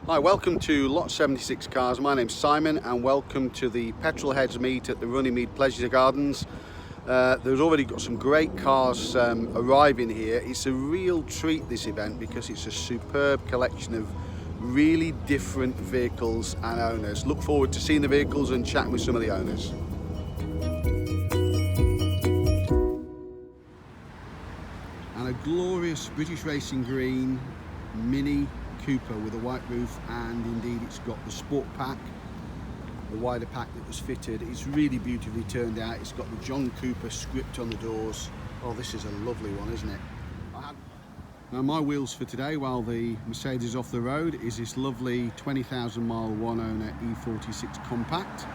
Hi, welcome to Lot 76 Cars. My name's Simon and welcome to the Petrolheads meet at the Runnymede Pleasure Gardens. There's already got some great cars arriving here. It's a real treat, this event, because it's a superb collection of really different vehicles and owners. Look forward to seeing the vehicles and chatting with some of the owners. And a glorious British Racing Green Mini Cooper with a white roof, and indeed it's got the sport pack, the wider pack that was fitted. It's really beautifully turned out. It's got the John Cooper script on the doors. Oh, this is a lovely one, isn't it? Now my wheels for today, while the Mercedes is off the road, is this lovely 20,000 mile one owner E46 Compact.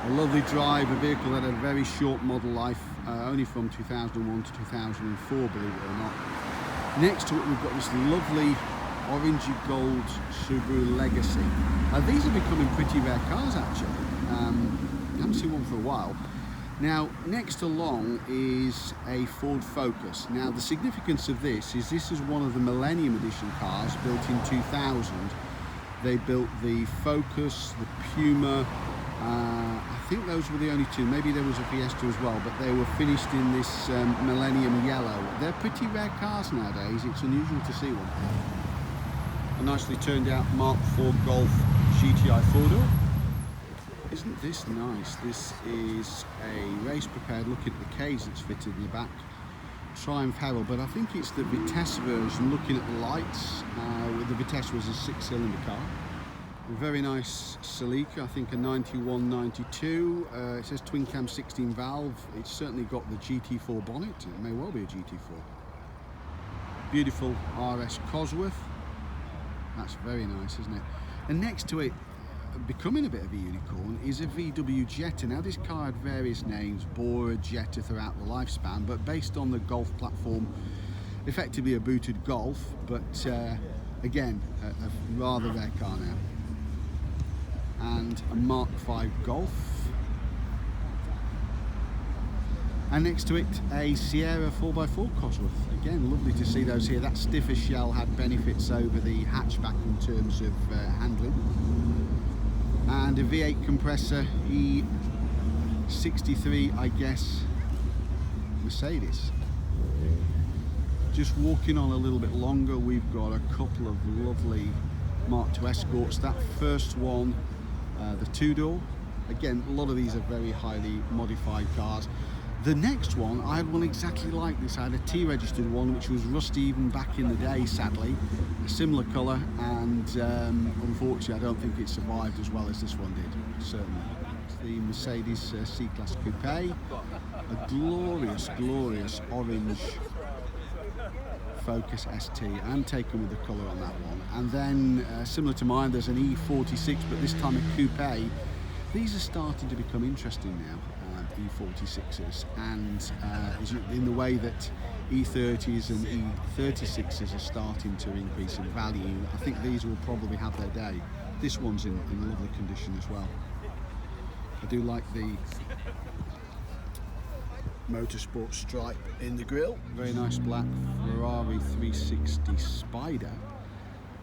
A lovely drive, a vehicle that had a very short model life, only from 2001 to 2004, believe it or not. Next to it we've got this lovely orangey gold Subaru Legacy. These are becoming pretty rare cars actually. I haven't seen one for a while. Now next along is a Ford Focus. Now the significance of this is one of the Millennium Edition cars built in 2000. They built the Focus, the Puma, I think those were the only two. Maybe there was a Fiesta as well, but they were finished in this Millennium Yellow. They're pretty rare cars nowadays. It's unusual to see one. A nicely turned out Mark IV Golf GTI 4-door. Isn't this nice? This is a race prepared. Look at the cage that's fitted in the back. Triumph Herald, but I think it's the Vitesse version. Looking at the lights, the Vitesse was a 6-cylinder car. A very nice Celica, I think a 91-92. It says twin cam 16 valve. It's certainly got the GT4 bonnet. It may well be a GT4. Beautiful RS Cosworth. That's very nice, isn't it? And next to it, becoming a bit of a unicorn, is a VW Jetta. Now this car had various names, Bora, Jetta throughout the lifespan, but based on the Golf platform, effectively a booted Golf, but again, a rather rare car now. And a Mark V Golf. And next to it, a Sierra 4x4 Cosworth. Again, lovely to see those here. That stiffer shell had benefits over the hatchback in terms of handling. And a V8 compressor, E63, I guess, Mercedes. Just walking on a little bit longer, we've got a couple of lovely Mark II Escorts. That first one, the two-door. Again, a lot of these are very highly modified cars. The next one, I had one exactly like this. I had a T-registered one which was rusty even back in the day, sadly. A similar colour, and unfortunately I don't think it survived as well as this one did, certainly. It's the Mercedes C-Class Coupe. A glorious, glorious orange Focus ST. I'm taken with the colour on that one. And then, similar to mine, there's an E46, but this time a coupe. These are starting to become interesting now. E46s, and in the way that E30s and E36s are starting to increase in value, I think these will probably have their day. This one's in lovely condition as well. I do like the motorsport stripe in the grille. Very nice black Ferrari 360 Spider.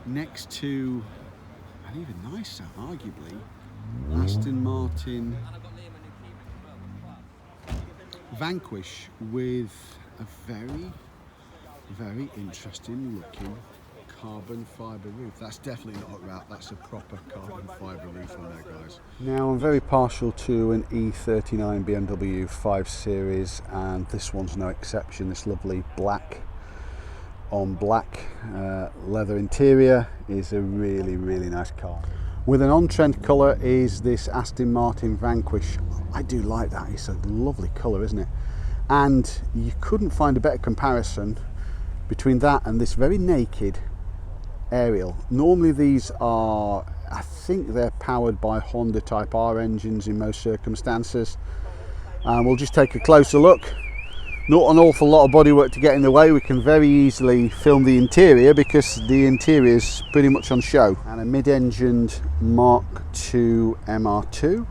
Next to an even nicer, arguably, Aston Martin Vanquish with a very, very interesting looking carbon fibre roof. That's definitely not a wrap, that's a proper carbon fibre roof on there, guys. Now I'm very partial to an E39 BMW 5 Series, and this one's no exception. This lovely black on black leather interior is a really, really nice car. With an on-trend colour is this Aston Martin Vanquish. I do like that, it's a lovely colour, isn't it? And you couldn't find a better comparison between that and this very naked Ariel. Normally these are, I think they're powered by Honda Type R engines in most circumstances. And we'll just take a closer look. Not an awful lot of bodywork to get in the way. We can very easily film the interior because the interior is pretty much on show. And a mid-engined Mark II MR2,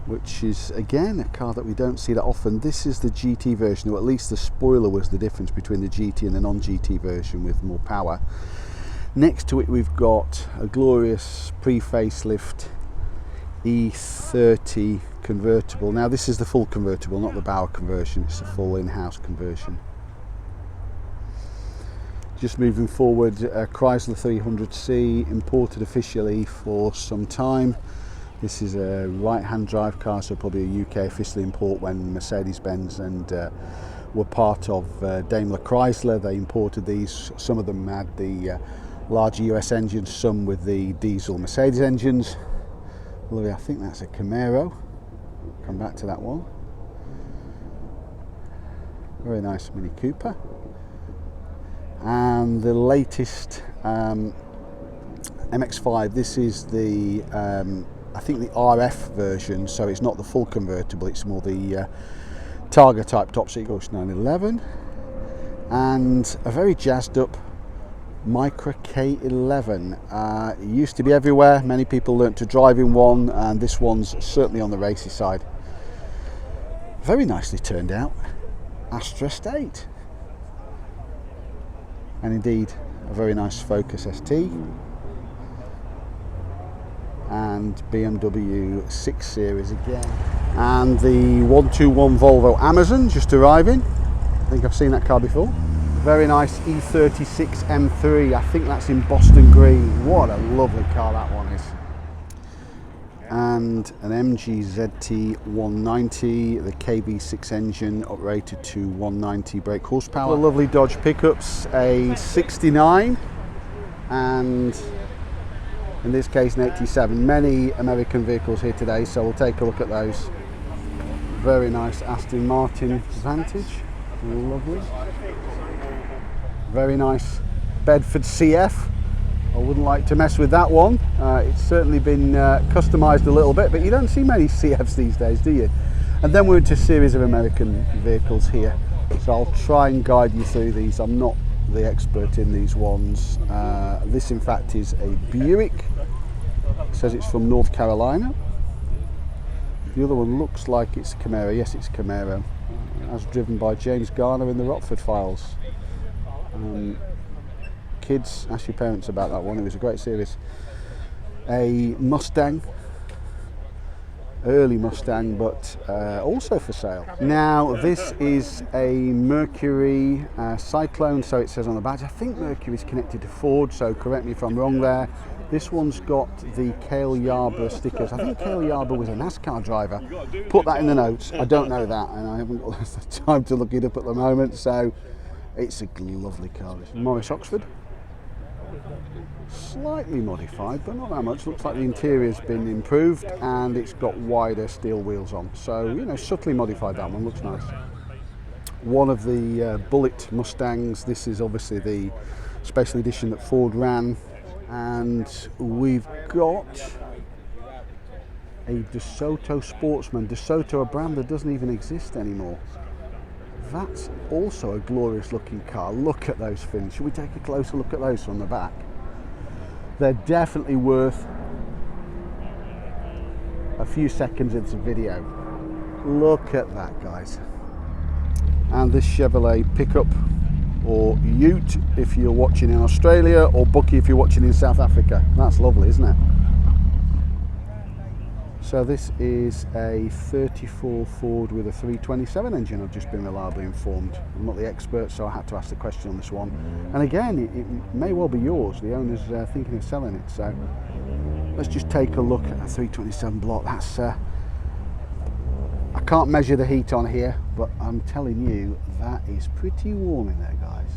which is again a car that we don't see that often. This is the GT version, or at least the spoiler was the difference between the GT and the non-GT version with more power. Next to it we've got a glorious pre-facelift E30 convertible. Now this is the full convertible, not the Bauer conversion, it's the full in-house conversion. Just moving forward, Chrysler 300C, imported officially for some time. This is a right-hand drive car, so probably a UK official import when Mercedes-Benz and were part of Daimler Chrysler. They imported these. Some of them had the larger US engines, some with the diesel Mercedes engines. I think that's a Camaro. Come back to that one. Very nice Mini Cooper. And the latest MX-5. This is the I think the RF version, so it's not the full convertible, it's more the Targa type top seat Ghost 911, and a very jazzed up Micra K11. It used to be everywhere, many people learnt to drive in one, and this one's certainly on the racy side. Very nicely turned out Astra Estate, and indeed a very nice Focus ST. And BMW 6 Series again. And the 121 Volvo Amazon just arriving. I think I've seen that car before. Very nice E36 M3. I think that's in Boston Green. What a lovely car that one is. And an MG ZT 190, the KB6 engine uprated to 190 brake horsepower. A lovely Dodge pickups, a 69 and in this case an 87. Many American vehicles here today, so we'll take a look at those. Very nice Aston Martin Vantage, lovely. Very nice Bedford CF. I wouldn't like to mess with that one. It's certainly been customised a little bit, but you don't see many CFs these days, do you? And then we're into a series of American vehicles here, so I'll try and guide you through these. I'm not the expert in these ones. This in fact is a Buick. It says it's from North Carolina. The other one looks like it's a Camaro. Yes, it's a Camaro, as driven by James Garner in the Rockford Files. Kids, ask your parents about that one. It was a great series. A Mustang, early Mustang, but also for sale. Now this is a Mercury Cyclone, so it says on the badge. I think Mercury is connected to Ford, so correct me if I'm wrong there. This one's got the Cale Yarborough stickers. I think Cale Yarborough was a NASCAR driver. Put that in the notes. I don't know that, and I haven't got the time to look it up at the moment, so it's a lovely car. Morris Oxford. Slightly modified, but not that much. Looks like the interior's been improved and it's got wider steel wheels on. So, you know, subtly modified, that one looks nice. One of the Bullet Mustangs. This is obviously the special edition that Ford ran. And we've got a DeSoto Sportsman. DeSoto, a brand that doesn't even exist anymore. That's also a glorious looking car. Look at those fins. Should we take a closer look at those from the back? They're definitely worth a few seconds into the video. Look at that, guys. And this Chevrolet pickup, or Ute if you're watching in Australia, or Bucky if you're watching in South Africa. That's lovely, isn't it? So this is a 34 Ford with a 327 engine, I've just been reliably informed. I'm not the expert, so I had to ask the question on this one. And again, it may well be yours. The owner's thinking of selling it. So let's just take a look at a 327 block. That's I can't measure the heat on here, but I'm telling you, that is pretty warm in there, guys.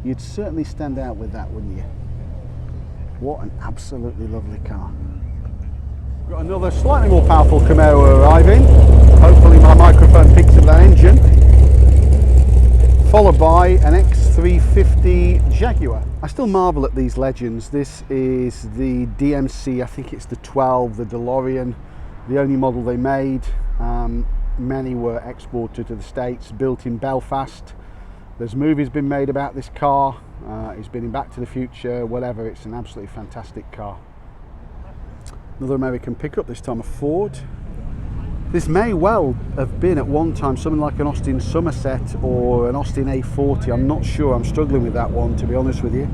You'd certainly stand out with that, wouldn't you? What an absolutely lovely car. Got another slightly more powerful Camaro arriving. Hopefully my microphone picks up that engine. Followed by an X350 Jaguar. I still marvel at these legends. This is the DMC, I think it's the 12, the DeLorean, the only model they made. Many were exported to the States, built in Belfast. There's movies been made about this car. It's been in Back to the Future, whatever. It's an absolutely fantastic car. Another American pickup, this time a Ford. This may well have been at one time something like an Austin Somerset or an Austin A40. I'm not sure, I'm struggling with that one, to be honest with you.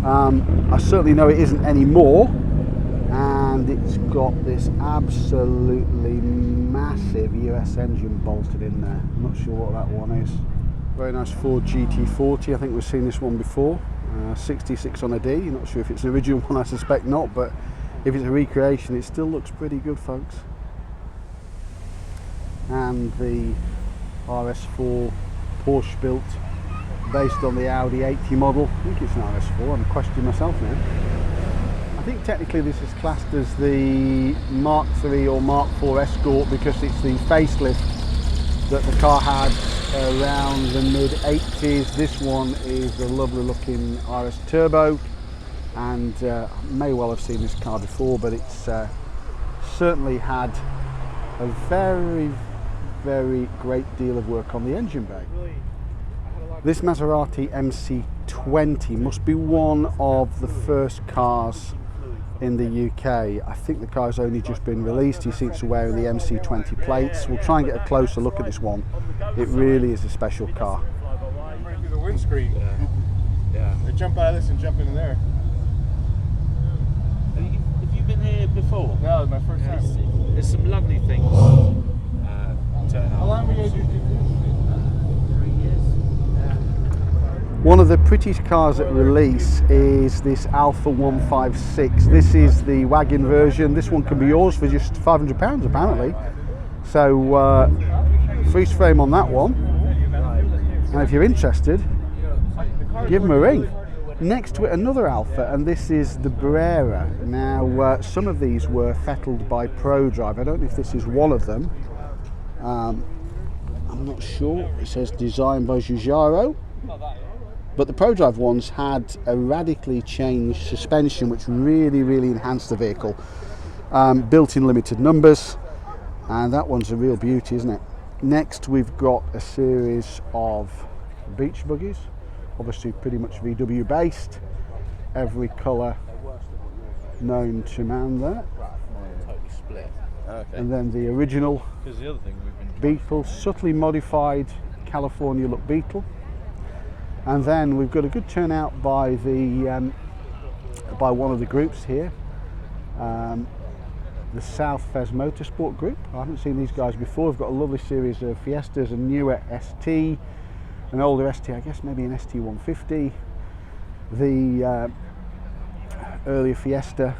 I certainly know it isn't anymore, and it's got this absolutely massive US engine bolted in there. I'm not sure what that one is. Very nice Ford GT40, I think we've seen this one before. 66 on a D, not sure if it's an original one, I suspect not, but if it's a recreation it still looks pretty good, folks. And the RS4 Porsche built based on the Audi 80 model. I think it's an RS4, I'm questioning myself now. I think technically this is classed as the Mark III or Mark IV Escort because it's the facelift that the car had around the mid-80s. This one is the lovely looking RS Turbo, and I may well have seen this car before, but it's certainly had a very great deal of work on the engine bay. This Maserati MC20 must be one of the first cars in the UK. I think the car's only just been released. You see it's wearing the MC20 plates. We'll try and get a closer look at this one. It really is a special car. Right through the windscreen. Yeah. They jump out of this and jump in there. Have you been here before? No, it's my first time. There's some lovely things. How long were you guys using? 3 years. One of the prettiest cars at release is this Alpha 156. This is the wagon version. This one can be yours for just £500 apparently. So freeze frame on that one. And if you're interested, give them a ring. Next to it another Alpha, and this is the Brera. Now some of these were fettled by ProDrive. I don't know if this is one of them. I'm not sure. It says designed by Giugiaro. But the ProDrive ones had a radically changed suspension which really enhanced the vehicle. Built in limited numbers, and that one's a real beauty, isn't it? Next we've got a series of beach buggies, obviously pretty much VW based, every colour known to man there. Totally split. Okay. And then the original Because the other thing we've been Beetle, subtly modified California look Beetle. And then we've got a good turnout by the by one of the groups here, the South Fez Motorsport Group. I haven't seen these guys before. We've got a lovely series of Fiestas, a newer ST, an older ST, I guess maybe an ST 150, the earlier Fiesta,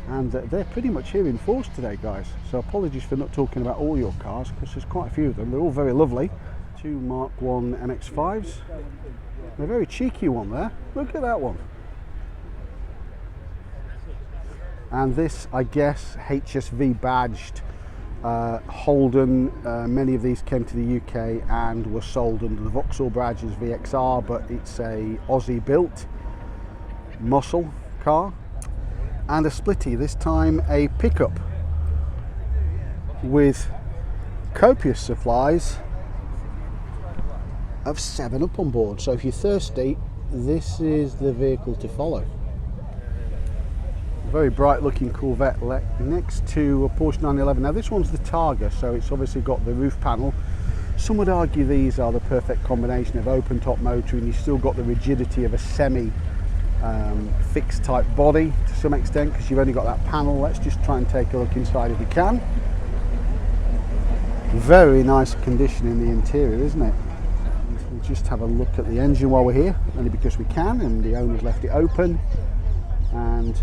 and they're pretty much here in force today, guys. So apologies for not talking about all your cars because there's quite a few of them. They're all very lovely. Two Mark 1 MX-5s. A very cheeky one there. Look at that one. And this, I guess, HSV badged Holden. Many of these came to the UK and were sold under the Vauxhall badge as VXR, but it's a Aussie built muscle car. And a splitty, this time a pickup with copious supplies of 7-Up on board. So if you're thirsty, this is the vehicle to follow. Very bright looking Corvette next to a Porsche 911. Now this one's the Targa, so it's obviously got the roof panel. Some would argue these are the perfect combination of open top motor, and you've still got the rigidity of a semi fixed type body to some extent, because you've only got that panel. Let's just try and take a look inside if we can. Very nice condition in the interior, isn't it? We'll just have a look at the engine while we're here, only because we can, and the owner's left it open. And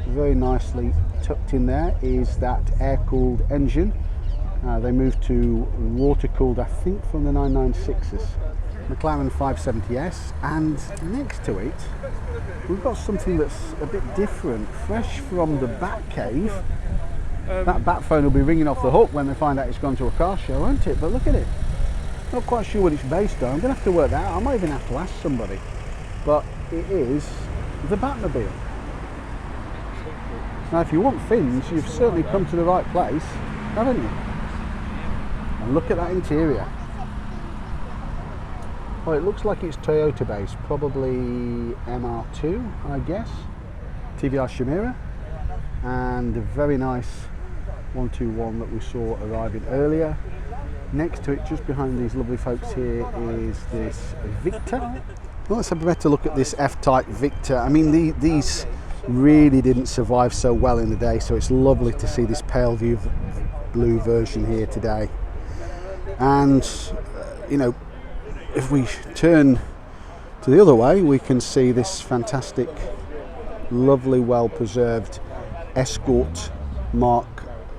very nicely tucked in there is that air-cooled engine. They moved to water-cooled, I think, from the 996s. McLaren 570S, and next to it we've got something that's a bit different, fresh from the Batcave. That bat phone will be ringing off the hook when they find out it's gone to a car show, won't it? But look at it. Not quite sure what it's based on. I'm going to have to work that out. I might even have to ask somebody. But it is the Batmobile. Now if you want fins, you've certainly come to the right place, haven't you? And look at that interior. Well, it looks like it's Toyota based, probably MR2, I guess. TVR Chimera, and a very nice 121 that we saw arriving earlier. Next to it, just behind these lovely folks here, is this Victor. Well, let's have a better look at this F-Type Victor. I mean, these really didn't survive so well in the day, so it's lovely to see this pale blue version here today. And you know, if we turn to the other way, we can see this fantastic, lovely, well preserved Escort Mark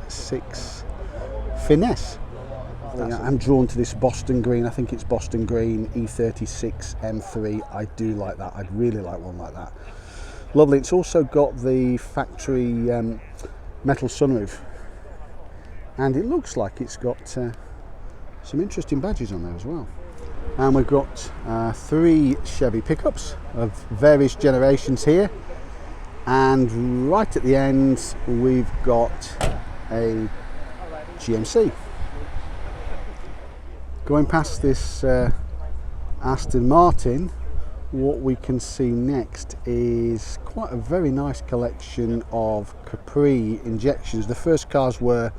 6 Finesse. I'm drawn to this Boston green. I think it's Boston green E36 M3. I do like that. I'd really like one like that. Lovely. It's also got the factory metal sunroof, and it looks like it's got some interesting badges on there as well. And we've got 3 Chevy pickups of various generations here, and right at the end we've got a GMC. Going past this Aston Martin, what we can see next is quite a very nice collection of Capri injections. The first cars were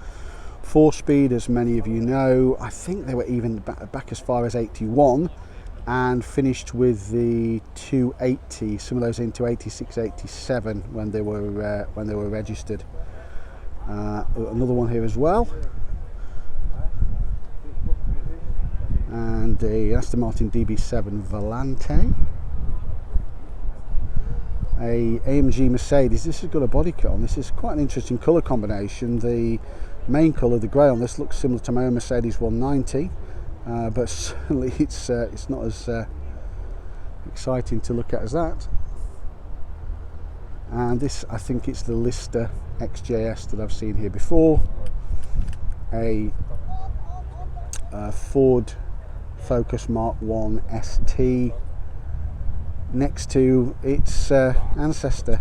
4-speed, as many of you know. I think they were even back as far as 81, and finished with the 280, some of those into 86, 87 when they were registered. Another one here as well, and a Aston Martin DB7 Volante, a AMG Mercedes. This has got a body kit on. This is quite an interesting colour combination. The main colour, the grey on this, looks similar to my own Mercedes 190, but certainly it's not as exciting to look at as that. And this, I think it's the Lister XJS that I've seen here before, a Ford Focus Mark 1 ST. Next to its ancestor,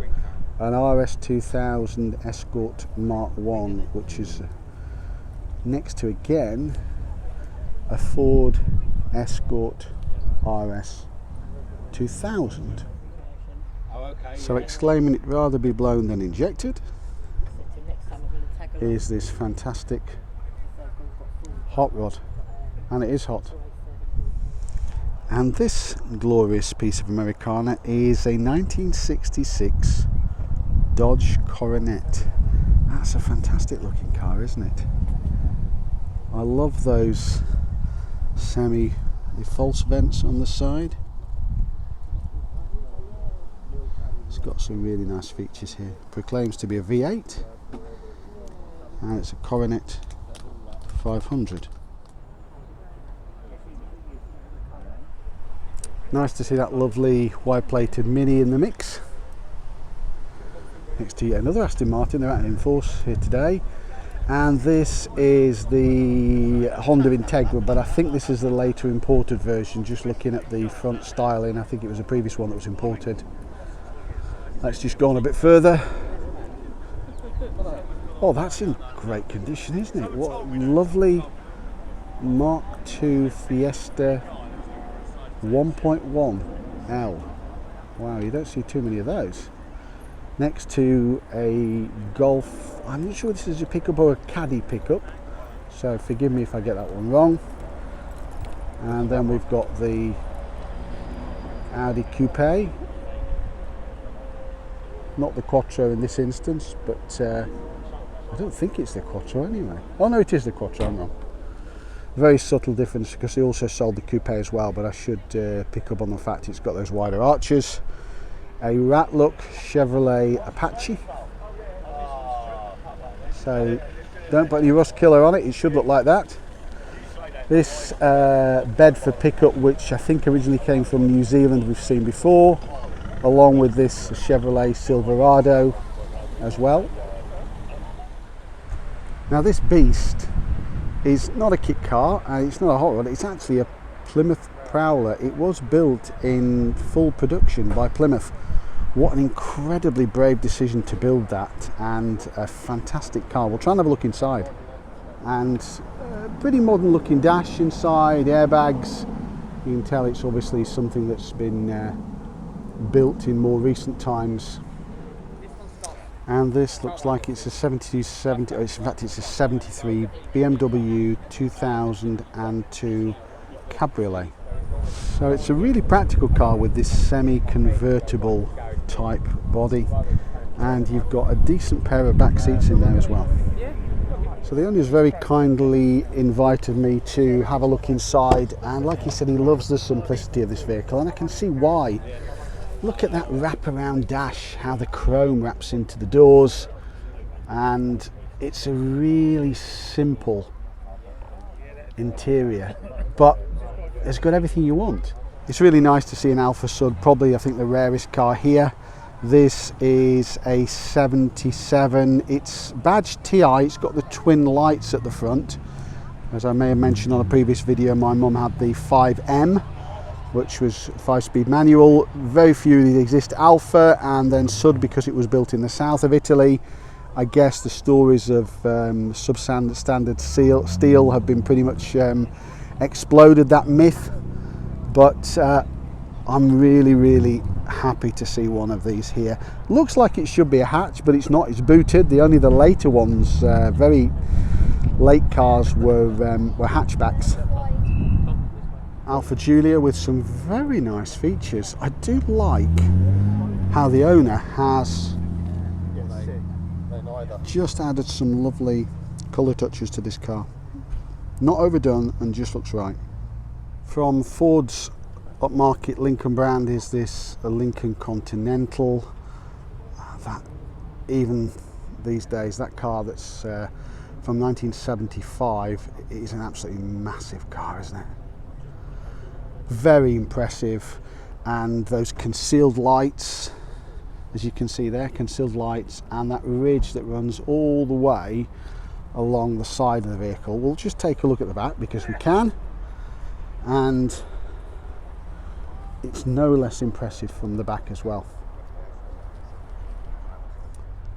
an RS2000 Escort Mark 1, which is next to again a Ford Escort RS2000. So exclaiming it rather be blown than injected is this fantastic hot rod, and it is hot. And this glorious piece of Americana is a 1966 Dodge Coronet. That's a fantastic looking car, isn't it? I love those false vents on the side. It's got some really nice features here. Proclaims to be a V8, and it's a Coronet 500. Nice to see that lovely wide-plated Mini in the mix. Next to yet another Aston Martin. They're out in force here today. And this is the Honda Integra, but I think this is the later imported version. Just looking at the front styling, I think it was a previous one that was imported. Let's just go on a bit further. Oh, that's in great condition, isn't it? What a lovely Mark II Fiesta 1.1 L. Wow, you don't see too many of those. Next to a Golf, I'm not sure if this is a pickup or a caddy pickup, so forgive me if I get that one wrong. And then we've got the Audi Coupe, not the Quattro in this instance, but I don't think it's the Quattro anyway. Oh no, it is the Quattro, I'm wrong. Very subtle difference, because they also sold the coupe as well, but I should pick up on the fact it's got those wider arches. A rat look Chevrolet Apache. So don't put any rust killer on it, it should look like that. This Bedford pickup, which I think originally came from New Zealand, we've seen before, along with this Chevrolet Silverado as well. Now this beast is not a kit car, and it's not a hot rod, it's actually a Plymouth Prowler. It was built in full production by Plymouth. What an incredibly brave decision to build that, and a fantastic car. We'll try and have a look inside. And pretty modern looking dash inside, airbags. You can tell it's obviously something that's been built in more recent times. And this looks like it's a 7270, in fact it's a 73 BMW 2002 Cabriolet. So it's a really practical car with this semi-convertible type body, and you've got a decent pair of back seats in there as well. So the owner has very kindly invited me to have a look inside, and like he said, he loves the simplicity of this vehicle, and I can see why. Look at that wraparound dash, how the chrome wraps into the doors, and it's a really simple interior, but it's got everything you want. It's really nice to see an Alfa Sud, probably I think the rarest car here. This is a 77, it's badged TI, it's got the twin lights at the front. As I may have mentioned on a previous video, my mum had the 5M, which was 5-speed manual. Very few of these exist. Alfa and then Sud, because it was built in the south of Italy. I guess the stories of substandard steel have been pretty much exploded that myth, but I'm really happy to see one of these here. Looks like it should be a hatch, but it's not. It's booted. Only the later ones, very late cars, were hatchbacks. Alfa Giulia with some very nice features. I do like how the owner has just added some lovely colour touches to this car. Not overdone and just looks right. From Ford's upmarket Lincoln brand is this a Lincoln Continental. That even these days, that car that's from 1975 is an absolutely massive car, isn't it? Very impressive, and those concealed lights, as you can see there, concealed lights, and that ridge that runs all the way along the side of the vehicle. We'll just take a look at the back because we can, and it's no less impressive from the back as well.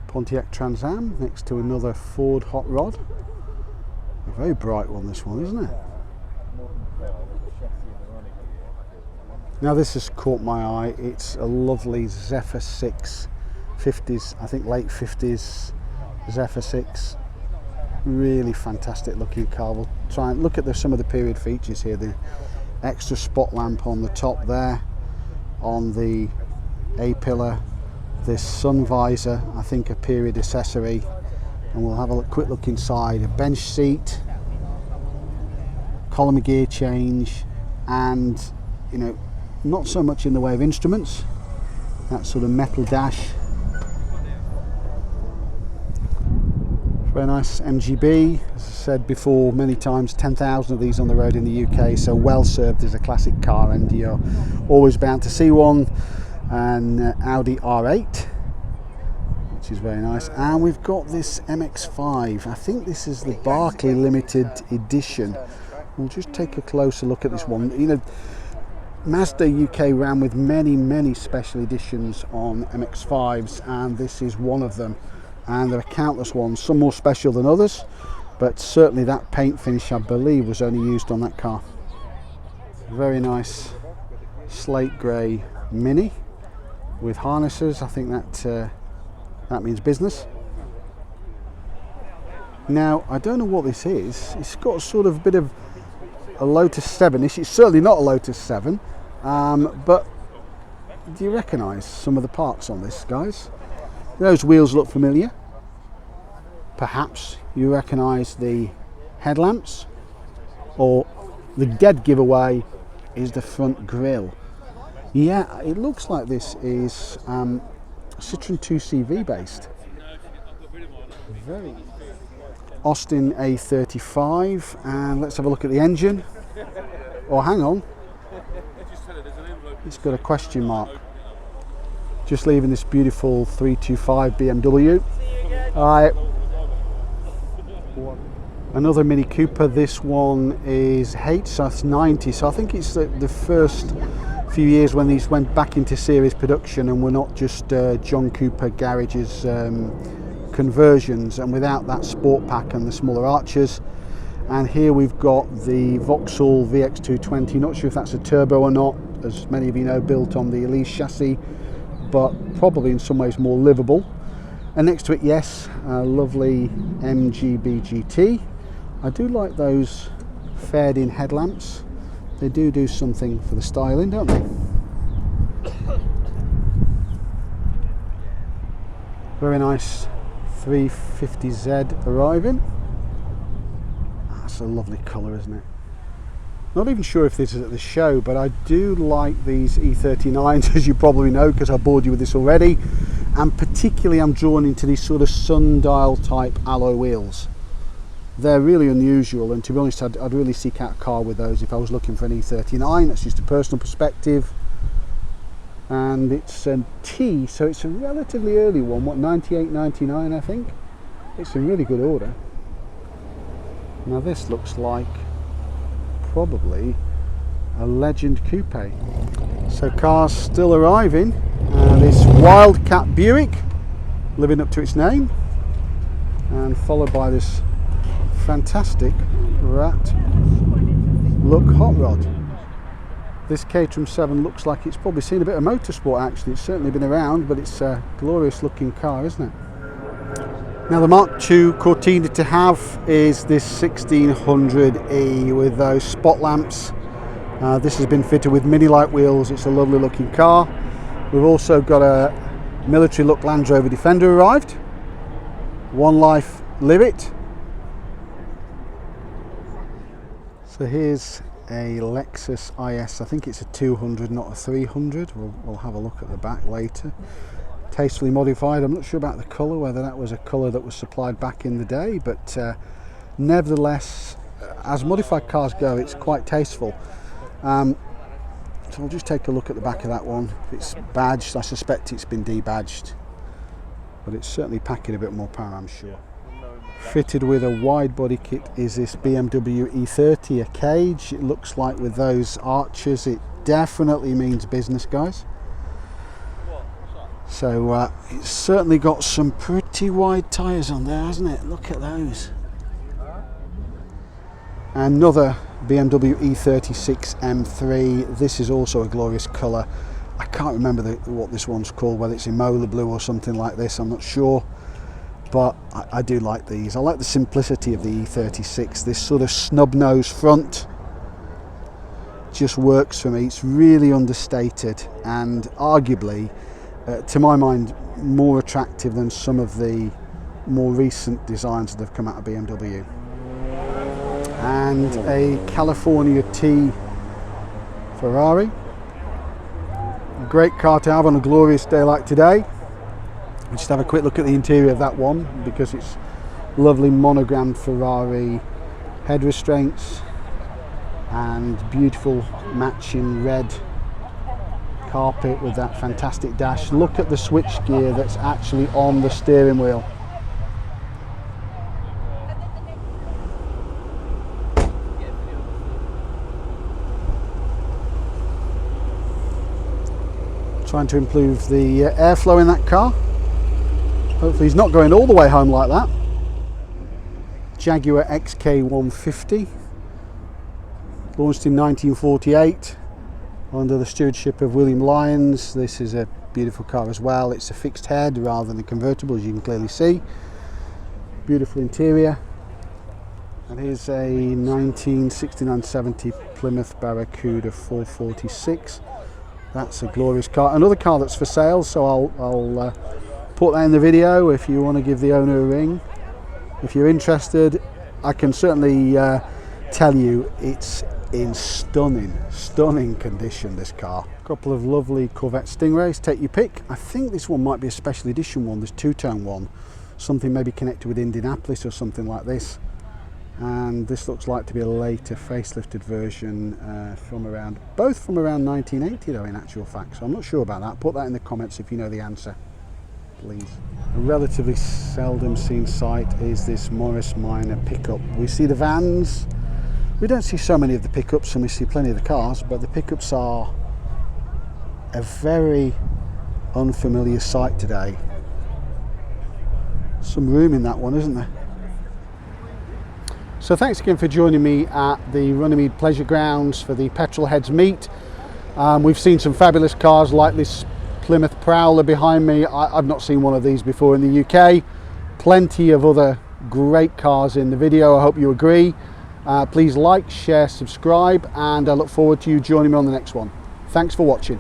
Pontiac Trans Am next to another Ford hot rod. A very bright one, this one, isn't it? Now this has caught my eye. It's a lovely Zephyr 6 50s, I think late 50s Zephyr 6. Really fantastic looking car. We'll try and look at some of the period features here. The extra spot lamp on the top there, on the A-pillar, this sun visor, I think a period accessory, and we'll have a quick look inside. A bench seat, column of gear change, and you know, not so much in the way of instruments. That sort of metal dash. Very nice MGB, as I said before many times, 10,000 of these on the road in the UK, so well served as a classic car, and you're always bound to see one. An Audi R8, which is very nice, and we've got this MX-5. I think this is the Barclay limited edition. We'll just take a closer look at this one. You know, Mazda UK ran with many special editions on MX-5s, and this is one of them, and there are countless ones, some more special than others, but certainly that paint finish, I believe, was only used on that car. Very nice slate grey Mini with harnesses. I think that means business. Now I don't know what this is. It's got sort of a bit of a Lotus 7ish. It's certainly not a Lotus 7, but do you recognise some of the parts on this, guys? Those wheels look familiar. Perhaps you recognise the headlamps, or the dead giveaway is the front grille. Yeah, it looks like this is Citroen 2CV based. Very Austin A35, and let's have a look at the engine. Oh, hang on, it's got a question mark. Just leaving this beautiful 325 BMW. Alright, another Mini Cooper. This one is H, so that's 90. So I think it's the first few years when these went back into series production and were not just John Cooper garages conversions, and without that sport pack and the smaller arches. And here we've got the Vauxhall VX220. Not sure if that's a turbo or not, as many of you know, built on the Elise chassis, but probably in some ways more livable. And next to it, yes, a lovely MGB GT. I do like those faired in headlamps. they do something for the styling, don't they? Very nice 350Z arriving. That's a lovely colour, isn't it? Not even sure if this is at the show, but I do like these E39s, as you probably know, because I bored you with this already. And particularly I'm drawn into these sort of sundial type alloy wheels. They're really unusual, and to be honest, I'd really seek out a car with those if I was looking for an E39. That's just a personal perspective. And it's a T, so it's a relatively early one, what, 98, 99 I think. It's a really good order. Now this looks like probably a Legend coupe. So cars still arriving. This Wildcat Buick, living up to its name, and followed by this fantastic rat look hot rod. This Caterham 7 looks like it's probably seen a bit of motorsport actually. It's certainly been around, but it's a glorious looking car, isn't it? Now the Mark II Cortina to have is this 1600E with those spot lamps. This has been fitted with mini light wheels. It's a lovely looking car. We've also got a military look Land Rover Defender arrived. One Life Livet. So here's a Lexus IS. I think it's a 200, not a 300. We'll have a look at the back later. Tastefully modified. I'm not sure about the colour, whether that was a colour that was supplied back in the day, but nevertheless, as modified cars go, it's quite tasteful. So I'll just take a look at the back of that one. It's badged. I suspect it's been debadged, but it's certainly packing a bit more power, I'm sure. Fitted with a wide body kit is this BMW E30, a cage. It looks like with those arches, it definitely means business, guys. So it's certainly got some pretty wide tyres on there, hasn't it? Look at those. Another BMW E36 M3. This is also a glorious colour. I can't remember what this one's called, whether it's Imola Blue or something like this, I'm not sure. But I do like these. I like the simplicity of the E36. This sort of snub nose front just works for me. It's really understated and arguably, to my mind, more attractive than some of the more recent designs that have come out of BMW. And a California T Ferrari. A great car to have on a glorious day like today. Just have a quick look at the interior of that one, because it's lovely monogrammed Ferrari head restraints and beautiful matching red carpet with that fantastic dash. Look at the switch gear that's actually on the steering wheel. Trying to improve the airflow in that car. Hopefully he's not going all the way home like that. Jaguar XK150, launched in 1948 under the stewardship of William Lyons. This is a beautiful car as well. It's a fixed head rather than a convertible, as you can clearly see. Beautiful interior. And here's a 1969-70 Plymouth Barracuda 446. That's a glorious car. Another car that's for sale, so I'll put that in the video if you want to give the owner a ring. If you're interested, I can certainly tell you it's in stunning condition, this car. A couple of lovely Corvette Stingrays, take your pick. I think this one might be a special edition one, this two-tone one. Something maybe connected with Indianapolis or something like this. And this looks like to be a later facelifted version both from around 1980 though, in actual fact, so I'm not sure about that. Put that in the comments if you know the answer, please. A relatively seldom seen sight is this Morris Minor pickup. We see the vans, we don't see so many of the pickups, and we see plenty of the cars, but the pickups are a very unfamiliar sight today. Some room in that one, isn't there? So thanks again for joining me at the Runnymede Pleasure Grounds for the Petrolheads meet. We've seen some fabulous cars like this Plymouth Prowler behind me. I've not seen one of these before in the UK. Plenty of other great cars in the video, I hope you agree. Please like, share, subscribe, and I look forward to you joining me on the next one. Thanks for watching.